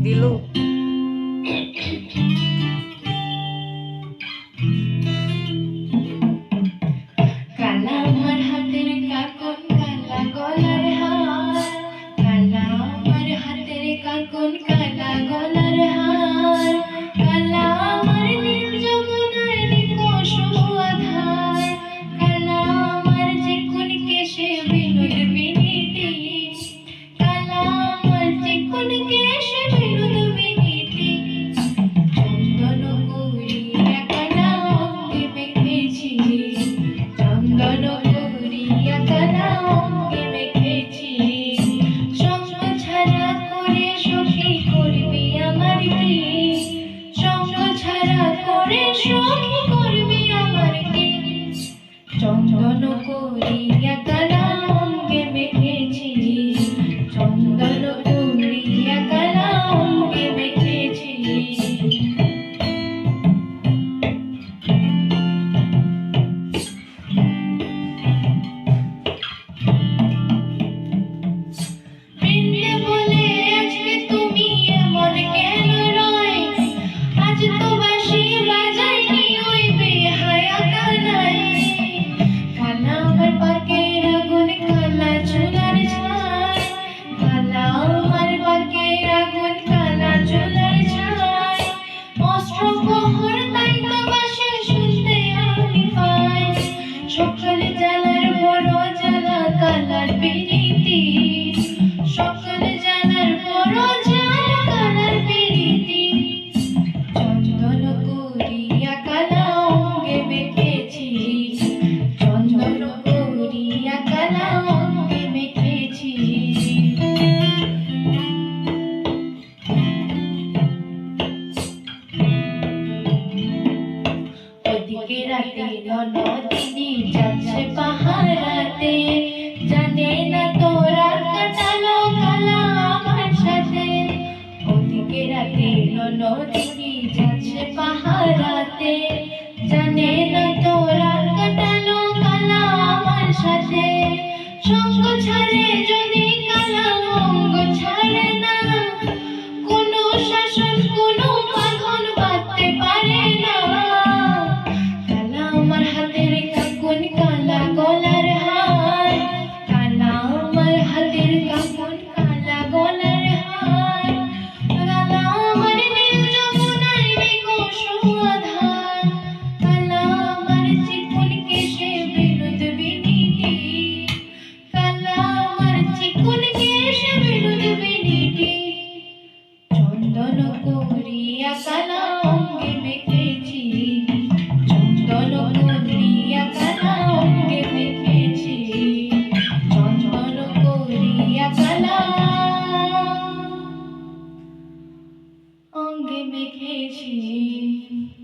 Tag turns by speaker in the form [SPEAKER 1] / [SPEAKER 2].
[SPEAKER 1] দিলু
[SPEAKER 2] কালা আমার হাতের কাকন কালা গলার হার, কালা আমার হাতের কাকন কালা গলার হার, কালা আমার নীল যমুনার নিকষ আধার, কালা আমার চিকন কেশে বিনোদ বিনীতি, কালা আমার চিকন কেশে বিনোদ বিনীতি, চন্দন করিয়া কালা অঙ্গে মেখেছি, চন্দন করিয়া কালা অঙ্গে মেখেছি, সঙ্গ ছাড়া করে সখী করবি আমার কি, সঙ্গ ছাড়া করে সখী করবি আমার কি, চন্দন করিয়া কালা অঙ্গে মেখেছি, চন্দন করিয়া কালা অঙ্গে মেখেছি। বৃন্দে বলে আজকে তুমি এমন কেন রয়, আজ তো বাঁশি বাজাইনি ওই বেহায়া কানাই, কালা আমার পাকের আগুন কালা চুলার ছাই, কালা আমার পাকের আগুন কালা চুলার ছাই, অস্ত্র প্রহর তাই তো বাঁশি শুনতে আমি পাই, সকল জ্বালার বড় জ্বালা কালার পিরিতি, সকল জ্বালার বড় জ্বালা কালার পিরিতি, চন্দন করিয়া কালা অঙ্গে মেখেছি, চন্দন করিয়া কালা অঙ্গে মেখেছি। ওদিকে রাতে ননদিনী যাচ্ছে পাহারাতে, জানে না তোরা কাটালো কালা আমার সাথে, ওদিকে রাতে ননদিনী যাচ্ছে পাহারাতে, জানে না তোরা কাটালো কালা আমার সাথে, সঙ্গ ছাড়ে যদি কালা অঙ্গ ছাড়ে না, কোনো শাসন কোনো বাঁধন বাঁধতে পারে না, কালা আমার হাতের কাকন কালা গলার হার, কালা আমার হাতের কাকন কালা গলার হার, কালা আমার নীল যমুনার নিকষ আধার, কালা আমার চিকন কেশে বিনোদ বিনীতি, কালা আমার চিকন কেশে বিনোদ বিনীতি, চন্দন করিয়া কালা অঙ্গে মেখেছি, চন্দন করিয়া কালা অঙ্গে মেখেছি, চন্দন করিয়া কালা অঙ্গে মেখেছি।